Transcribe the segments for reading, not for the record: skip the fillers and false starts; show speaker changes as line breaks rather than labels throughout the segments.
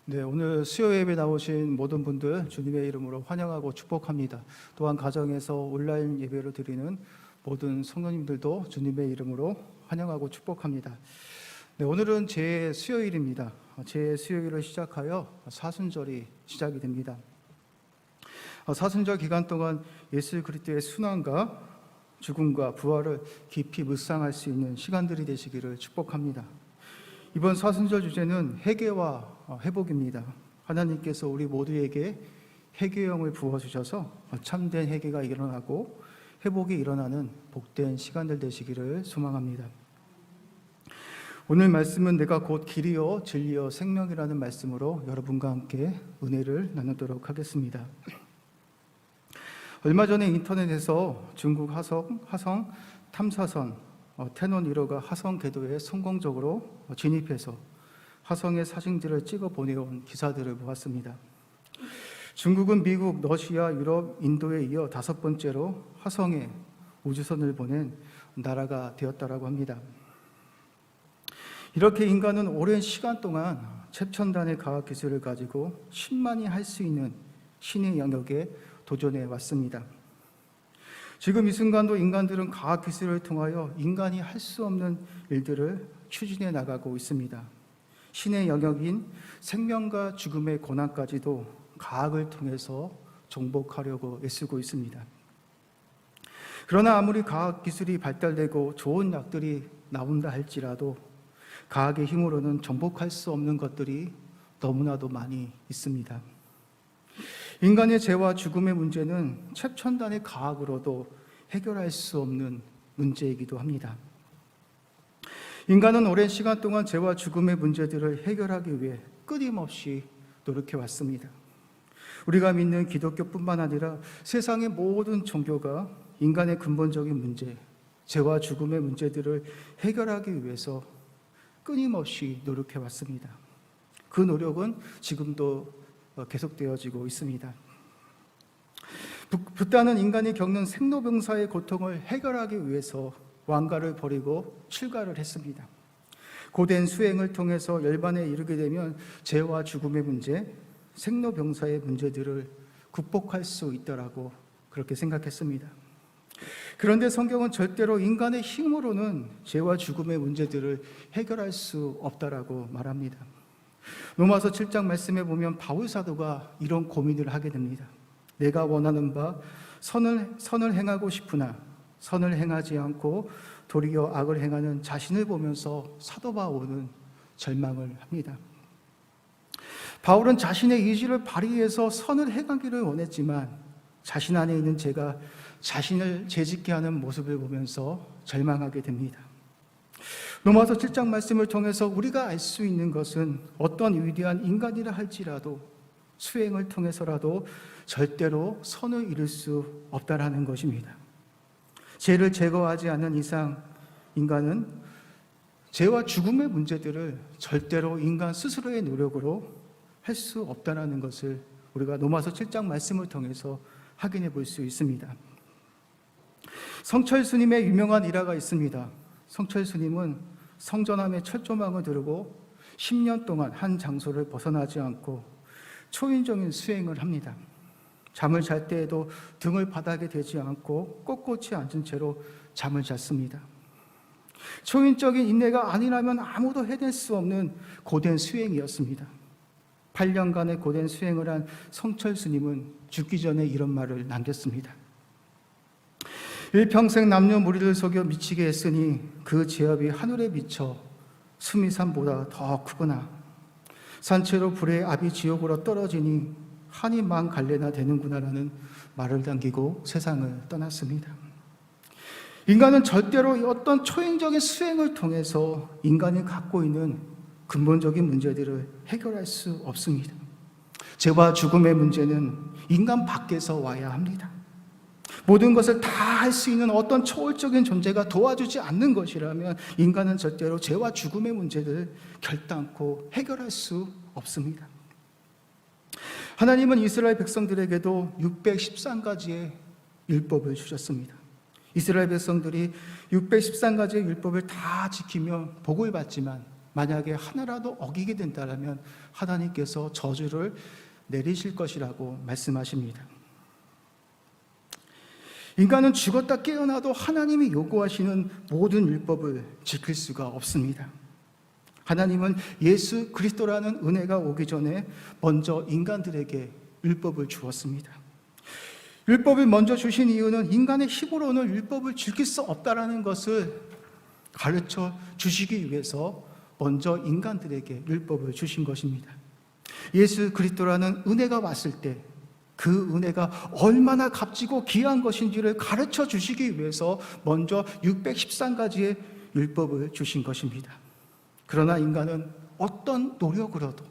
네, 오늘 수요 예배 나오신 모든 분들 주님의 이름으로 환영하고 축복합니다. 또한 가정에서 온라인 예배를 드리는 모든 성도님들도 주님의 이름으로 환영하고 축복합니다. 네, 오늘은 제 수요일입니다. 제 수요일을 시작하여 사순절이 시작이 됩니다. 사순절 기간 동안 예수 그리스도의 순환과 죽음과 부활을 깊이 묵상할 수 있는 시간들이 되시기를 축복합니다. 이번 사순절 주제는 회개와 회복입니다. 하나님께서 우리 모두에게 회개형을 부어주셔서 참된 회개가 일어나고 회복이 일어나는 복된 시간들 되시기를 소망합니다. 오늘 말씀은 내가 곧 길이요 진리요 생명이라는 말씀으로 여러분과 함께 은혜를 나누도록 하겠습니다. 얼마 전에 인터넷에서 중국 화성 탐사선 태논 1호가 화성 궤도에 성공적으로 진입해서 화성의 사진들을 찍어 보내온 기사들을 보았습니다. 중국은 미국, 러시아, 유럽, 인도에 이어 5번째로 화성에 우주선을 보낸 나라가 되었다고 합니다. 이렇게 인간은 오랜 시간 동안 최첨단의 과학기술을 가지고 신만이 할 수 있는 신의 영역에 도전해 왔습니다. 지금 이 순간도 인간들은 과학기술을 통하여 인간이 할 수 없는 일들을 추진해 나가고 있습니다. 신의 영역인 생명과 죽음의 고난까지도 과학을 통해서 정복하려고 애쓰고 있습니다. 그러나 아무리 과학기술이 발달되고 좋은 약들이 나온다 할지라도 과학의 힘으로는 정복할 수 없는 것들이 너무나도 많이 있습니다. 인간의 죄와 죽음의 문제는 최첨단의 과학으로도 해결할 수 없는 문제이기도 합니다. 인간은 오랜 시간 동안 죄와 죽음의 문제들을 해결하기 위해 끊임없이 노력해 왔습니다. 우리가 믿는 기독교뿐만 아니라 세상의 모든 종교가 인간의 근본적인 문제, 죄와 죽음의 문제들을 해결하기 위해서 끊임없이 노력해 왔습니다. 그 노력은 지금도 계속되어지고 있습니다. 붓다는 인간이 겪는 생로병사의 고통을 해결하기 위해서 왕가를 버리고 출가를 했습니다. 고된 수행을 통해서 열반에 이르게 되면 죄와 죽음의 문제, 생로병사의 문제들을 극복할 수 있다라고 그렇게 생각했습니다. 그런데 성경은 절대로 인간의 힘으로는 죄와 죽음의 문제들을 해결할 수 없다라고 말합니다. 로마서 7장 말씀에 보면 바울 사도가 이런 고민을 하게 됩니다. 내가 원하는 바 선을 행하고 싶으나 선을 행하지 않고 도리어 악을 행하는 자신을 보면서 사도 바울은 절망을 합니다. 바울은 자신의 의지를 발휘해서 선을 행하기를 원했지만 자신 안에 있는 죄가 자신을 죄짓게 하는 모습을 보면서 절망하게 됩니다. 로마서 7장 말씀을 통해서 우리가 알 수 있는 것은 어떤 위대한 인간이라 할지라도 수행을 통해서라도 절대로 선을 이룰 수 없다라는 것입니다. 죄를 제거하지 않는 이상 인간은 죄와 죽음의 문제들을 절대로 인간 스스로의 노력으로 할 수 없다라는 것을 우리가 로마서 7장 말씀을 통해서 확인해 볼 수 있습니다. 성철 스님의 유명한 일화가 있습니다. 성철 스님은 성전함에 철조망을 들고 10년 동안 한 장소를 벗어나지 않고 초인적인 수행을 합니다. 잠을 잘 때에도 등을 바닥에 대지 않고 꼿꼿이 앉은 채로 잠을 잤습니다. 초인적인 인내가 아니라면 아무도 해낼 수 없는 고된 수행이었습니다. 8년간의 고된 수행을 한 성철 스님은 죽기 전에 이런 말을 남겼습니다. 일평생 남녀무리를 속여 미치게 했으니 그 죄업이 하늘에 비쳐 수미산보다 더 크구나. 산채로 불의 압이 지옥으로 떨어지니 한이 만 갈래나 되는구나라는 말을 남기고 세상을 떠났습니다. 인간은 절대로 어떤 초인적인 수행을 통해서 인간이 갖고 있는 근본적인 문제들을 해결할 수 없습니다. 죄와 죽음의 문제는 인간 밖에서 와야 합니다. 모든 것을 다 할 수 있는 어떤 초월적인 존재가 도와주지 않는 것이라면 인간은 절대로 죄와 죽음의 문제를 결단코 해결할 수 없습니다. 하나님은 이스라엘 백성들에게도 613가지의 율법을 주셨습니다. 이스라엘 백성들이 613가지의 율법을 다 지키며 복을 받지만 만약에 하나라도 어기게 된다면 하나님께서 저주를 내리실 것이라고 말씀하십니다. 인간은 죽었다 깨어나도 하나님이 요구하시는 모든 율법을 지킬 수가 없습니다. 하나님은 예수 그리스도라는 은혜가 오기 전에 먼저 인간들에게 율법을 주었습니다. 율법을 먼저 주신 이유는 인간의 힘으로는 율법을 지킬 수 없다라는 것을 가르쳐 주시기 위해서 먼저 인간들에게 율법을 주신 것입니다. 예수 그리스도라는 은혜가 왔을 때 그 은혜가 얼마나 값지고 귀한 것인지를 가르쳐 주시기 위해서 먼저 613가지의 율법을 주신 것입니다. 그러나 인간은 어떤 노력으로도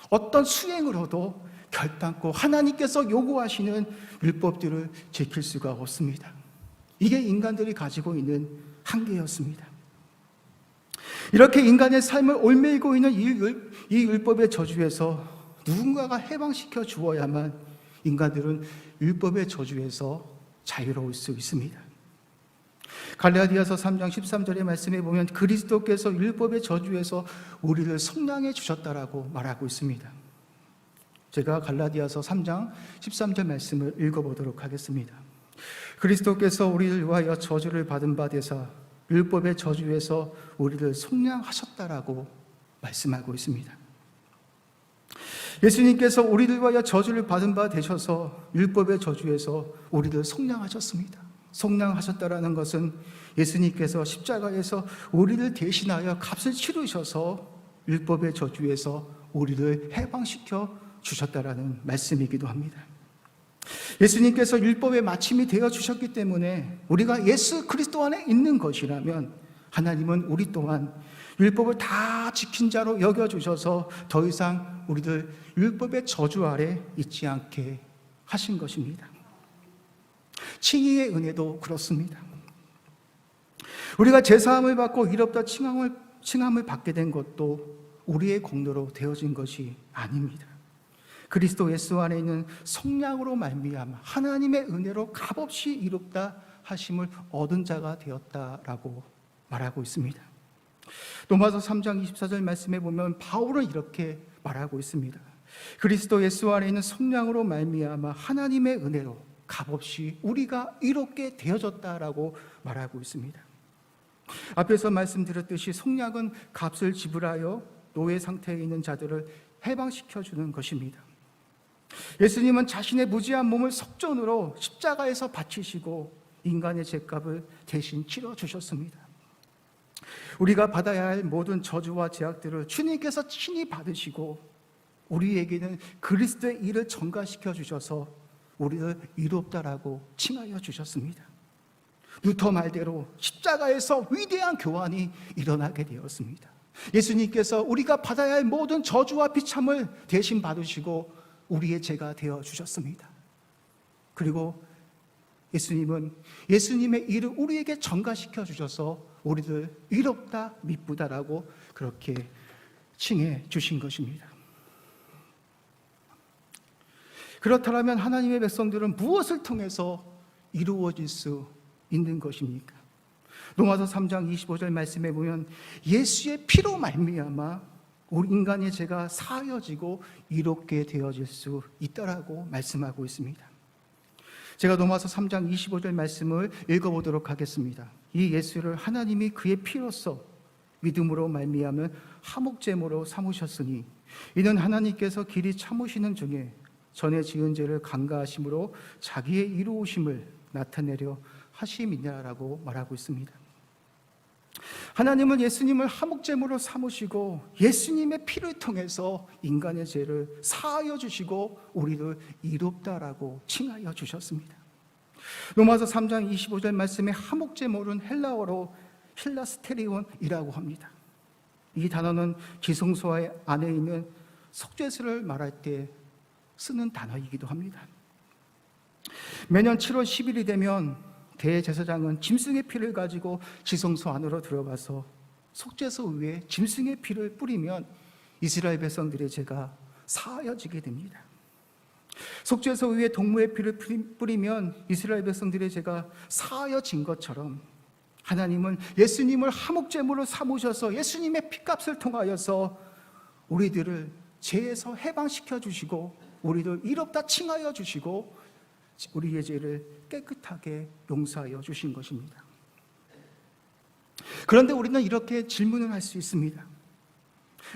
어떤 수행으로도 결단코 하나님께서 요구하시는 율법들을 지킬 수가 없습니다. 이게 인간들이 가지고 있는 한계였습니다. 이렇게 인간의 삶을 얽매이고 있는 이 율법의 저주에서 누군가가 해방시켜 주어야만 인간들은 율법의 저주에서 자유로울 수 있습니다. 갈라디아서 3장 13절의 말씀에 보면 그리스도께서 율법의 저주에서 우리를 속량해 주셨다라고 말하고 있습니다. 제가 갈라디아서 3장 13절 말씀을 읽어보도록 하겠습니다. 그리스도께서 우리를 위하여 저주를 받은 바 되사 율법의 저주에서 우리를 속량하셨다라고 말씀하고 있습니다. 예수님께서 우리를 위하여 저주를 받은 바 되셔서 율법의 저주에서 우리를 속량하셨습니다. 속량하셨다라는 것은 예수님께서 십자가에서 우리를 대신하여 값을 치르셔서 율법의 저주에서 우리를 해방시켜 주셨다라는 말씀이기도 합니다. 예수님께서 율법의 마침이 되어 주셨기 때문에 우리가 예수 그리스도 안에 있는 것이라면 하나님은 우리 또한 율법을 다 지킨 자로 여겨주셔서 더 이상 우리들 율법의 저주 아래 있지 않게 하신 것입니다. 칭의의 은혜도 그렇습니다. 우리가 제사함을 받고 의롭다 칭함을 받게 된 것도 우리의 공로로 되어진 것이 아닙니다. 그리스도 예수 안에 있는 성령으로 말미암아 하나님의 은혜로 값없이 이롭다 하심을 얻은 자가 되었다라고 말하고 있습니다. 로마서 3장 24절 말씀에 보면 바울은 이렇게 말하고 있습니다. 그리스도 예수 안에 있는 성령으로 말미암아 하나님의 은혜로 값없이 우리가 이롭게 되어졌다라고 말하고 있습니다. 앞에서 말씀드렸듯이 속량은 값을 지불하여 노예 상태에 있는 자들을 해방시켜주는 것입니다. 예수님은 자신의 무지한 몸을 속전으로 십자가에서 바치시고 인간의 죄값을 대신 치러주셨습니다. 우리가 받아야 할 모든 저주와 제약들을 주님께서 친히 받으시고 우리에게는 그리스도의 일을 전가시켜 주셔서 우리를 이롭다라고 칭하여 주셨습니다. 루터 말대로 십자가에서 위대한 교환이 일어나게 되었습니다. 예수님께서 우리가 받아야 할 모든 저주와 비참을 대신 받으시고 우리의 죄가 되어 주셨습니다. 그리고 예수님은 예수님의 일을 우리에게 전가시켜 주셔서 우리를 이롭다 미쁘다라고 그렇게 칭해 주신 것입니다. 그렇다면 하나님의 백성들은 무엇을 통해서 이루어질 수 있는 것입니까? 로마서 3장 25절 말씀에 보면 예수의 피로 말미암아 우리 인간의 죄가 사하여지고 이롭게 되어질 수 있다라고 말씀하고 있습니다. 제가 로마서 3장 25절 말씀을 읽어보도록 하겠습니다. 이 예수를 하나님이 그의 피로써 믿음으로 말미암은 화목제물로 삼으셨으니 이는 하나님께서 길이 참으시는 중에 전에 지은 죄를 간과하심으로 자기의 이루어심을 나타내려 하심이냐라고 말하고 있습니다. 하나님은 예수님을 화목제물로 삼으시고 예수님의 피를 통해서 인간의 죄를 사하여 주시고 우리를 이롭다라고 칭하여 주셨습니다. 로마서 3장 25절 말씀에 화목제물은 헬라어로 힐라스테리온이라고 합니다. 이 단어는 지성소 안에 있는 속죄수를 말할 때 쓰는 단어이기도 합니다. 매년 7월 10일이 되면 대제사장은 짐승의 피를 가지고 지성소 안으로 들어가서 속죄소 위에 짐승의 피를 뿌리면 이스라엘 백성들의 죄가 사하여지게 됩니다. 속죄소 위에 동물의 피를 뿌리면 이스라엘 백성들의 죄가 사하여진 것처럼 하나님은 예수님을 화목제물로 삼으셔서 예수님의 피값을 통하여서 우리들을 죄에서 해방시켜 주시고 우리를 이롭다 칭하여 주시고 우리의 죄를 깨끗하게 용서하여 주신 것입니다. 그런데 우리는 이렇게 질문을 할 수 있습니다.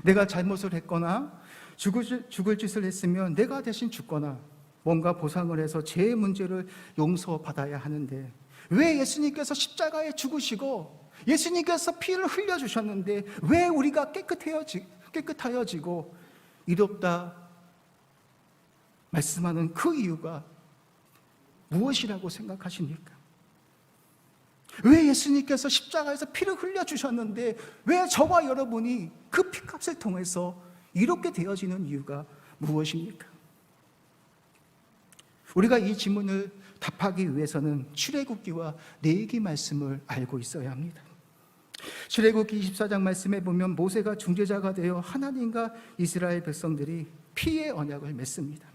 내가 잘못을 했거나 죽을 짓을 했으면 내가 대신 죽거나 뭔가 보상을 해서 죄의 문제를 용서받아야 하는데 왜 예수님께서 십자가에 죽으시고 예수님께서 피를 흘려주셨는데 왜 우리가 깨끗하여지고 이롭다 말씀하는 그 이유가 무엇이라고 생각하십니까? 왜 예수님께서 십자가에서 피를 흘려주셨는데 왜 저와 여러분이 그 피값을 통해서 이롭게 되어지는 이유가 무엇입니까? 우리가 이 질문을 답하기 위해서는 출애굽기와 레위기 말씀을 알고 있어야 합니다. 출애굽기 24장 말씀에 보면 모세가 중재자가 되어 하나님과 이스라엘 백성들이 피의 언약을 맺습니다.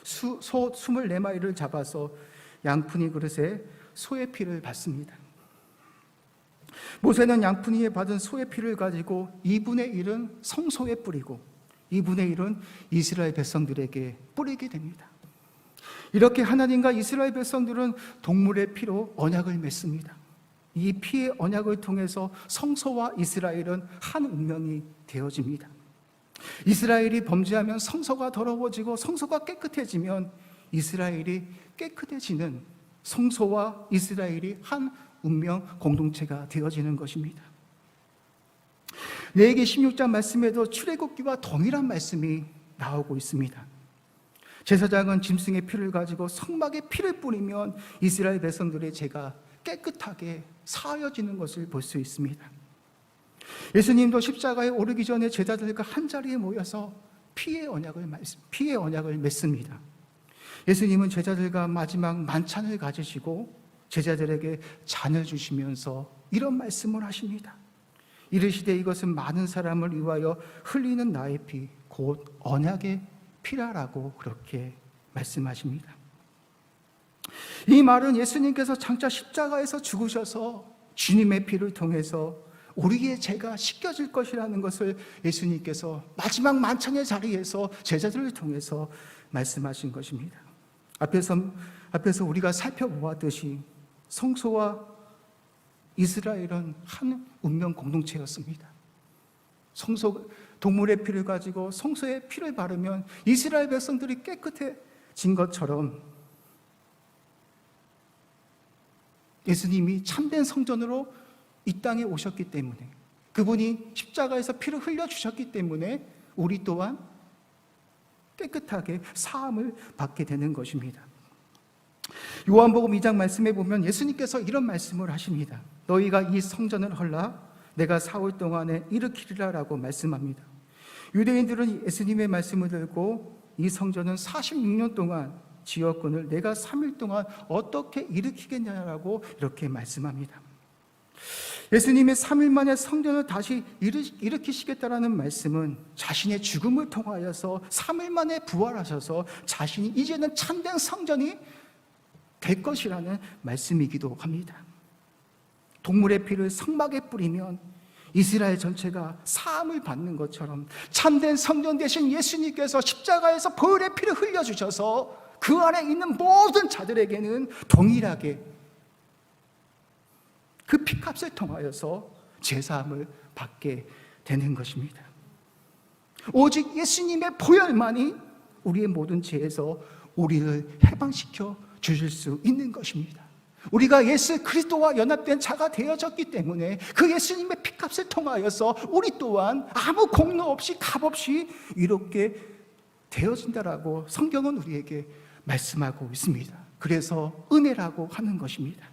소 24마리를 잡아서 양푼이 그릇에 소의 피를 받습니다. 모세는 양푼이에 받은 소의 피를 가지고 2분의 1은 성소에 뿌리고 2분의 1은 이스라엘 백성들에게 뿌리게 됩니다. 이렇게 하나님과 이스라엘 백성들은 동물의 피로 언약을 맺습니다. 이 피의 언약을 통해서 성소와 이스라엘은 한 운명이 되어집니다. 이스라엘이 범죄하면 성소가 더러워지고 성소가 깨끗해지면 이스라엘이 깨끗해지는 성소와 이스라엘이 한 운명 공동체가 되어지는 것입니다. 레위기 16장 말씀에도 출애굽기와 동일한 말씀이 나오고 있습니다. 제사장은 짐승의 피를 가지고 성막에 피를 뿌리면 이스라엘 백성들의 죄가 깨끗하게 사하여지는 것을 볼 수 있습니다. 예수님도 십자가에 오르기 전에 제자들과 한자리에 모여서 피의 언약을 맺습니다. 예수님은 제자들과 마지막 만찬을 가지시고 제자들에게 잔을 주시면서 이런 말씀을 하십니다. 이르시되 이것은 많은 사람을 위하여 흘리는 나의 피 곧 언약의 피라라고 그렇게 말씀하십니다. 이 말은 예수님께서 장차 십자가에서 죽으셔서 주님의 피를 통해서 우리의 죄가 씻겨질 것이라는 것을 예수님께서 마지막 만찬의 자리에서 제자들을 통해서 말씀하신 것입니다. 앞에서 우리가 살펴보았듯이 성소와 이스라엘은 한 운명 공동체였습니다. 동물의 피를 가지고 성소에 피를 바르면 이스라엘 백성들이 깨끗해진 것처럼 예수님이 참된 성전으로 이 땅에 오셨기 때문에 그분이 십자가에서 피를 흘려주셨기 때문에 우리 또한 깨끗하게 사함을 받게 되는 것입니다. 요한복음 2장 말씀에 보면 예수님께서 이런 말씀을 하십니다. 너희가 이 성전을 헐라 내가 4월 동안에 일으키리라 라고 말씀합니다. 유대인들은 예수님의 말씀을 듣고 이 성전은 46년 동안 지었건을 내가 3일 동안 어떻게 일으키겠냐라고 이렇게 말씀합니다. 예수님의 3일 만에 성전을 다시 일으키시겠다라는 말씀은 자신의 죽음을 통하여서 3일 만에 부활하셔서 자신이 이제는 참된 성전이 될 것이라는 말씀이기도 합니다. 동물의 피를 성막에 뿌리면 이스라엘 전체가 사함을 받는 것처럼 참된 성전 되신 예수님께서 십자가에서 보혈의 피를 흘려주셔서 그 안에 있는 모든 자들에게는 동일하게 그 피값을 통하여서 제사함을 받게 되는 것입니다. 오직 예수님의 보혈만이 우리의 모든 죄에서 우리를 해방시켜 주실 수 있는 것입니다. 우리가 예수 그리스도와 연합된 자가 되어졌기 때문에 그 예수님의 피값을 통하여서 우리 또한 아무 공로 없이 값 없이 이롭게 되어진다라고 성경은 우리에게 말씀하고 있습니다. 그래서 은혜라고 하는 것입니다.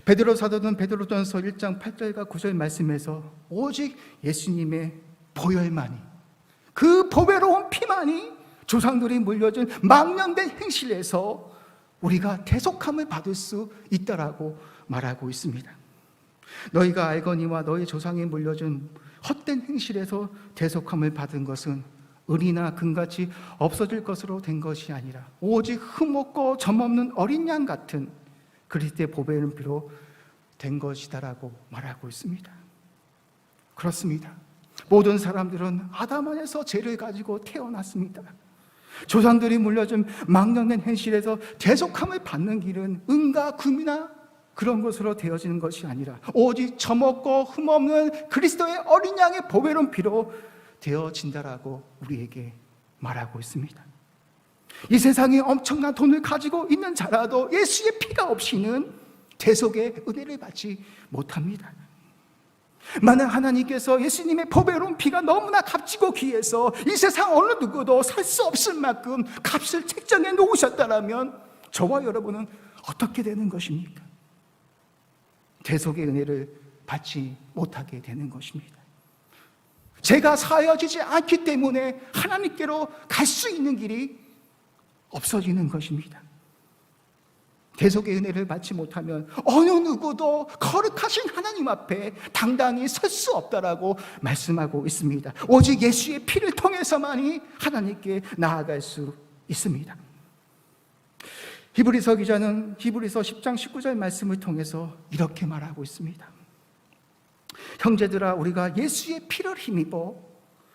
베드로 사도는 베드로전서 1장 8절과 9절 말씀에서 오직 예수님의 보혈만이 그 보배로운 피만이 조상들이 물려준 망령된 행실에서 우리가 대속함을 받을 수 있다라고 말하고 있습니다. 너희가 알거니와 너희 조상이 물려준 헛된 행실에서 대속함을 받은 것은 은이나 금같이 없어질 것으로 된 것이 아니라 오직 흠없고 점없는 어린 양 같은 그리스도의 보배는 피로 된 것이다라고 말하고 있습니다. 그렇습니다. 모든 사람들은 아담 안에서 죄를 가지고 태어났습니다. 조상들이 물려준 망령된 현실에서 대속함을 받는 길은 은과 금이나 그런 것으로 되어지는 것이 아니라 오직 젖먹고 흠없는 그리스도의 어린 양의 보배로운 피로 되어진다라고 우리에게 말하고 있습니다. 이 세상에 엄청난 돈을 가지고 있는 자라도 예수의 피가 없이는 대속의 은혜를 받지 못합니다. 만약 하나님께서 예수님의 보배로운 피가 너무나 값지고 귀해서 이 세상 어느 누구도 살 수 없을 만큼 값을 책정해 놓으셨다면 저와 여러분은 어떻게 되는 것입니까? 대속의 은혜를 받지 못하게 되는 것입니다. 죄가 사하여지지 않기 때문에 하나님께로 갈 수 있는 길이 없어지는 것입니다. 대속의 은혜를 받지 못하면 어느 누구도 거룩하신 하나님 앞에 당당히 설 수 없다라고 말씀하고 있습니다. 오직 예수의 피를 통해서만이 하나님께 나아갈 수 있습니다. 히브리서 기자는 히브리서 10장 19절 말씀을 통해서 이렇게 말하고 있습니다. 형제들아, 우리가 예수의 피를 힘입어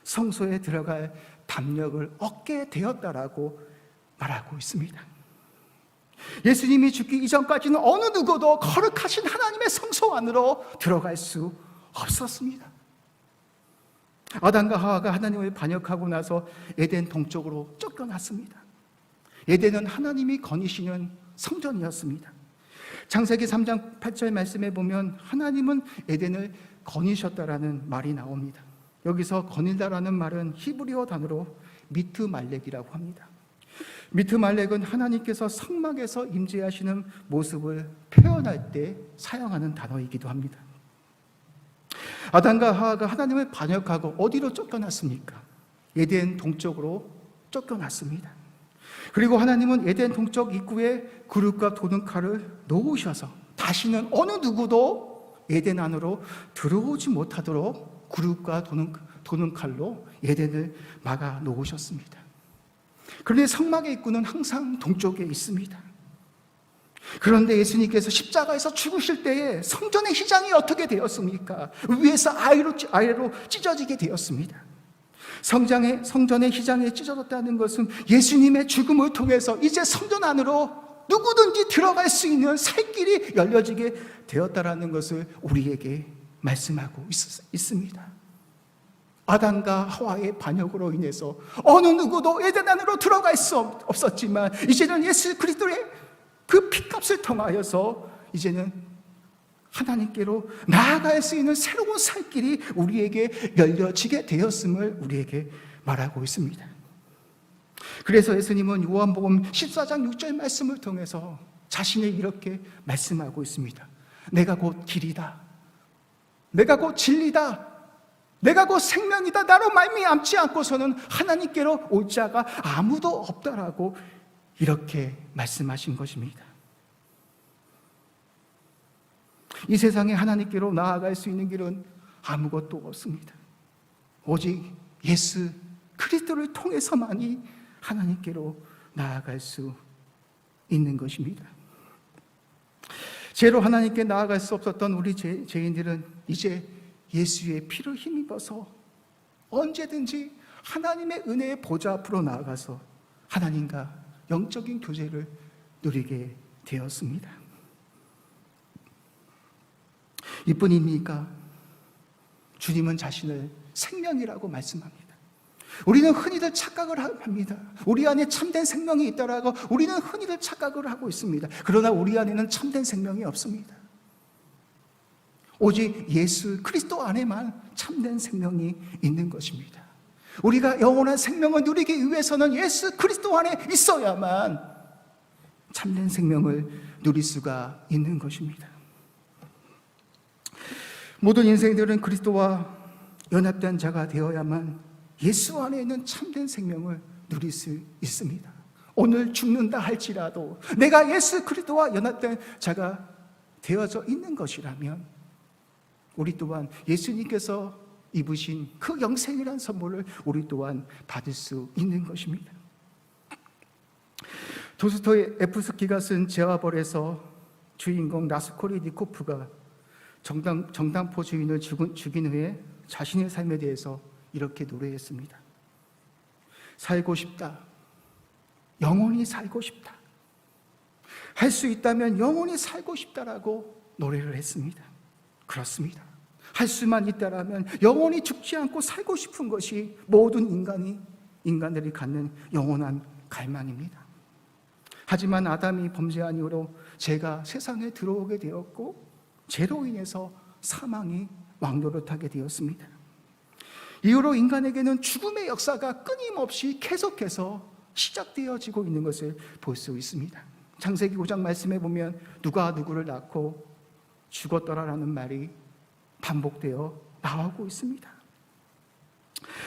성소에 들어갈 담력을 얻게 되었다라고 말하고 있습니다. 예수님이 죽기 이전까지는 어느 누구도 거룩하신 하나님의 성소 안으로 들어갈 수 없었습니다. 아담과 하와가 하나님을 반역하고 나서 에덴 동쪽으로 쫓겨났습니다. 에덴은 하나님이 거니시는 성전이었습니다. 창세기 3장 8절 말씀에 보면 하나님은 에덴을 거니셨다라는 말이 나옵니다. 여기서 거닐다라는 말은 히브리어 단어로 미트말렉이라고 합니다. 미트말렉은 하나님께서 성막에서 임재하시는 모습을 표현할 때 사용하는 단어이기도 합니다. 아담과 하와가 하나님을 반역하고 어디로 쫓겨났습니까? 에덴 동쪽으로 쫓겨났습니다. 그리고 하나님은 에덴 동쪽 입구에 구름과 도는 칼을 놓으셔서 다시는 어느 누구도 에덴 안으로 들어오지 못하도록 구름과 도는 칼로 에덴을 막아 놓으셨습니다. 그런데 성막의 입구는 항상 동쪽에 있습니다. 그런데 예수님께서 십자가에서 죽으실 때에 성전의 휘장이 어떻게 되었습니까? 위에서 아래로 찢어지게 되었습니다. 성전의 휘장이 찢어졌다는 것은 예수님의 죽음을 통해서 이제 성전 안으로 누구든지 들어갈 수 있는 살 길이 열려지게 되었다라는 것을 우리에게 말씀하고 있습니다. 아담과 하와의 반역으로 인해서 어느 누구도 에덴 안으로 들어갈 수 없었지만 이제는 예수 그리스도의 그 피값을 통하여서 이제는 하나님께로 나아갈 수 있는 새로운 살 길이 우리에게 열려지게 되었음을 우리에게 말하고 있습니다. 그래서 예수님은 요한복음 14장 6절 말씀을 통해서 자신이 이렇게 말씀하고 있습니다. 내가 곧 길이다. 내가 곧 진리다. 내가 곧 생명이다. 나로 말미암지 않고서는 하나님께로 올 자가 아무도 없다라고 이렇게 말씀하신 것입니다. 이 세상에 하나님께로 나아갈 수 있는 길은 아무것도 없습니다. 오직 예수 그리스도를 통해서만이 하나님께로 나아갈 수 있는 것입니다. 죄로 하나님께 나아갈 수 없었던 우리 죄인들은 이제 예수의 피를 힘입어서 언제든지 하나님의 은혜의 보좌 앞으로 나아가서 하나님과 영적인 교제를 누리게 되었습니다. 이뿐입니까? 주님은 자신을 생명이라고 말씀합니다. 우리는 흔히들 착각을 합니다. 우리 안에 참된 생명이 있다라고 우리는 흔히들 착각을 하고 있습니다. 그러나 우리 안에는 참된 생명이 없습니다. 오직 예수 그리스도 안에만 참된 생명이 있는 것입니다. 우리가 영원한 생명을 누리기 위해서는 예수 그리스도 안에 있어야만 참된 생명을 누릴 수가 있는 것입니다. 모든 인생들은 그리스도와 연합된 자가 되어야만 예수 안에 있는 참된 생명을 누릴 수 있습니다. 오늘 죽는다 할지라도 내가 예수 그리스도와 연합된 자가 되어져 있는 것이라면 우리 또한 예수님께서 입으신 그 영생이라는 선물을 우리 또한 받을 수 있는 것입니다. 도스토예프스키가 쓴 죄와 벌에서 주인공 라스콜리니코프가 정당포 주인을 죽인 후에 자신의 삶에 대해서 이렇게 노래했습니다. 살고 싶다. 영원히 살고 싶다. 할 수 있다면 영원히 살고 싶다라고 노래를 했습니다. 그렇습니다. 할 수만 있다라면 영원히 죽지 않고 살고 싶은 것이 모든 인간들이 갖는 영원한 갈망입니다. 하지만 아담이 범죄한 이후로 죄가 세상에 들어오게 되었고 죄로 인해서 사망이 왕노릇하게 되었습니다. 이후로 인간에게는 죽음의 역사가 끊임없이 계속해서 시작되어지고 있는 것을 볼 수 있습니다. 창세기 5장 말씀에 보면 누가 누구를 낳고 죽었더라라는 말이 반복되어 나오고 있습니다.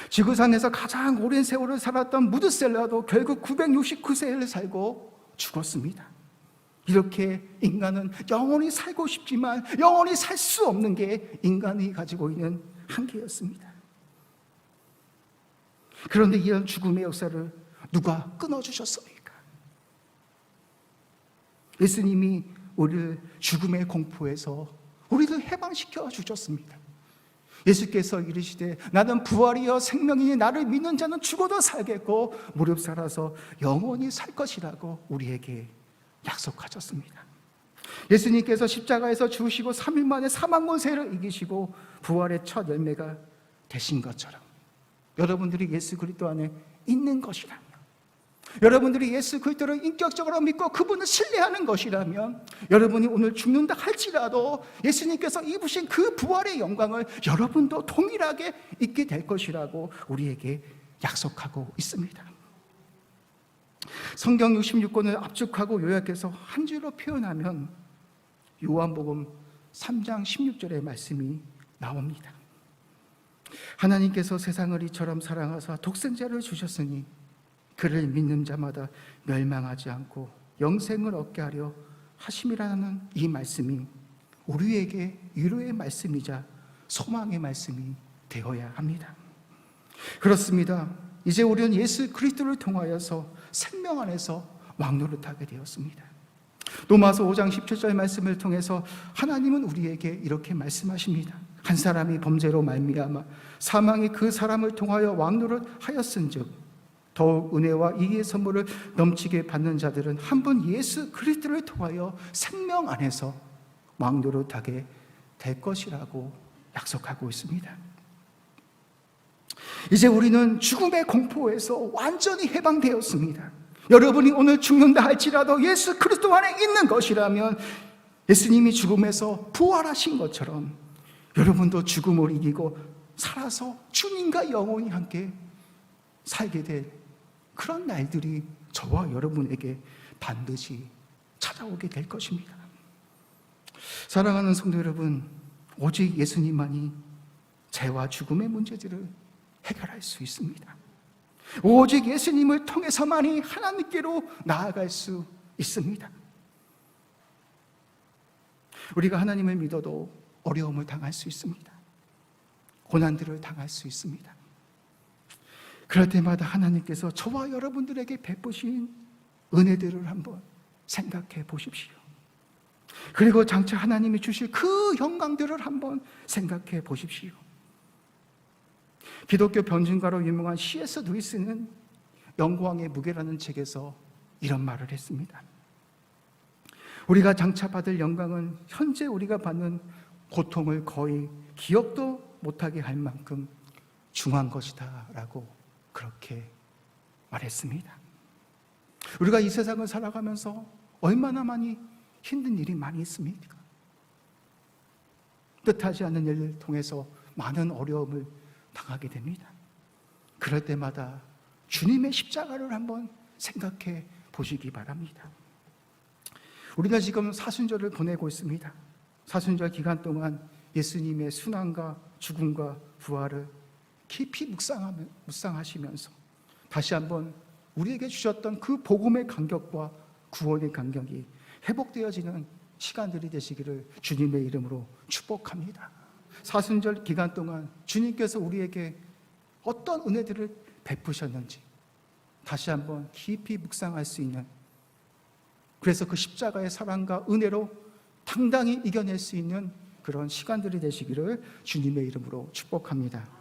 지구상에서 가장 오랜 세월을 살았던 무드셀라도 결국 969세를 살고 죽었습니다. 이렇게 인간은 영원히 살고 싶지만 영원히 살 수 없는 게 인간이 가지고 있는 한계였습니다. 그런데 이런 죽음의 역사를 누가 끊어주셨습니까? 예수님이 우리를 죽음의 공포에서 우리를 해방시켜 주셨습니다. 예수께서 이르시되 나는 부활이여 생명이니 나를 믿는 자는 죽어도 살겠고 무릎 살아서 영원히 살 것이라고 우리에게 약속하셨습니다. 예수님께서 십자가에서 죽으시고 3일 만에 사망 권세를 이기시고 부활의 첫 열매가 되신 것처럼 여러분들이 예수 그리스도 안에 있는 것이라면, 여러분들이 예수 그리스도를 인격적으로 믿고 그분을 신뢰하는 것이라면, 여러분이 오늘 죽는다 할지라도 예수님께서 입으신 그 부활의 영광을 여러분도 동일하게 입게 될 것이라고 우리에게 약속하고 있습니다. 성경 66권을 압축하고 요약해서 한 줄로 표현하면 요한복음 3장 16절의 말씀이 나옵니다. 하나님께서 세상을 이처럼 사랑하사 독생자를 주셨으니 그를 믿는 자마다 멸망하지 않고 영생을 얻게 하려 하심이라는 이 말씀이 우리에게 위로의 말씀이자 소망의 말씀이 되어야 합니다. 그렇습니다. 이제 우리는 예수 그리스도를 통하여서 생명 안에서 왕노릇하게 되었습니다. 로마서 5장 17절 말씀을 통해서 하나님은 우리에게 이렇게 말씀하십니다. 한 사람이 범죄로 말미암아 사망이 그 사람을 통하여 왕노릇하였은즉 더욱 은혜와 이의 선물을 넘치게 받는 자들은 한 번 예수 그리스도를 통하여 생명 안에서 왕노릇하게 될 것이라고 약속하고 있습니다. 이제 우리는 죽음의 공포에서 완전히 해방되었습니다. 여러분이 오늘 죽는다 할지라도 예수 그리스도 안에 있는 것이라면 예수님이 죽음에서 부활하신 것처럼 여러분도 죽음을 이기고 살아서 주님과 영원히 함께 살게 될 그런 날들이 저와 여러분에게 반드시 찾아오게 될 것입니다. 사랑하는 성도 여러분, 오직 예수님만이 죄와 죽음의 문제들을 해결할 수 있습니다. 오직 예수님을 통해서만이 하나님께로 나아갈 수 있습니다. 우리가 하나님을 믿어도 어려움을 당할 수 있습니다. 고난들을 당할 수 있습니다. 그럴 때마다 하나님께서 저와 여러분들에게 베푸신 은혜들을 한번 생각해 보십시오. 그리고 장차 하나님이 주실 그 영광들을 한번 생각해 보십시오. 기독교 변증가로 유명한 C.S. 루이스는 영광의 무게라는 책에서 이런 말을 했습니다. 우리가 장차 받을 영광은 현재 우리가 받는 고통을 거의 기억도 못하게 할 만큼 중한 것이다 라고 그렇게 말했습니다. 우리가 이 세상을 살아가면서 얼마나 많이 힘든 일이 많이 있습니까? 뜻하지 않는 일을 통해서 많은 어려움을 당하게 됩니다. 그럴 때마다 주님의 십자가를 한번 생각해 보시기 바랍니다. 우리가 지금 사순절을 보내고 있습니다. 사순절 기간 동안 예수님의 순환과 죽음과 부활을 깊이 묵상하시면서 다시 한번 우리에게 주셨던 그 복음의 간격과 구원의 간격이 회복되어지는 시간들이 되시기를 주님의 이름으로 축복합니다. 사순절 기간 동안 주님께서 우리에게 어떤 은혜들을 베푸셨는지 다시 한번 깊이 묵상할 수 있는, 그래서 그 십자가의 사랑과 은혜로 당당히 이겨낼 수 있는 그런 시간들이 되시기를 주님의 이름으로 축복합니다.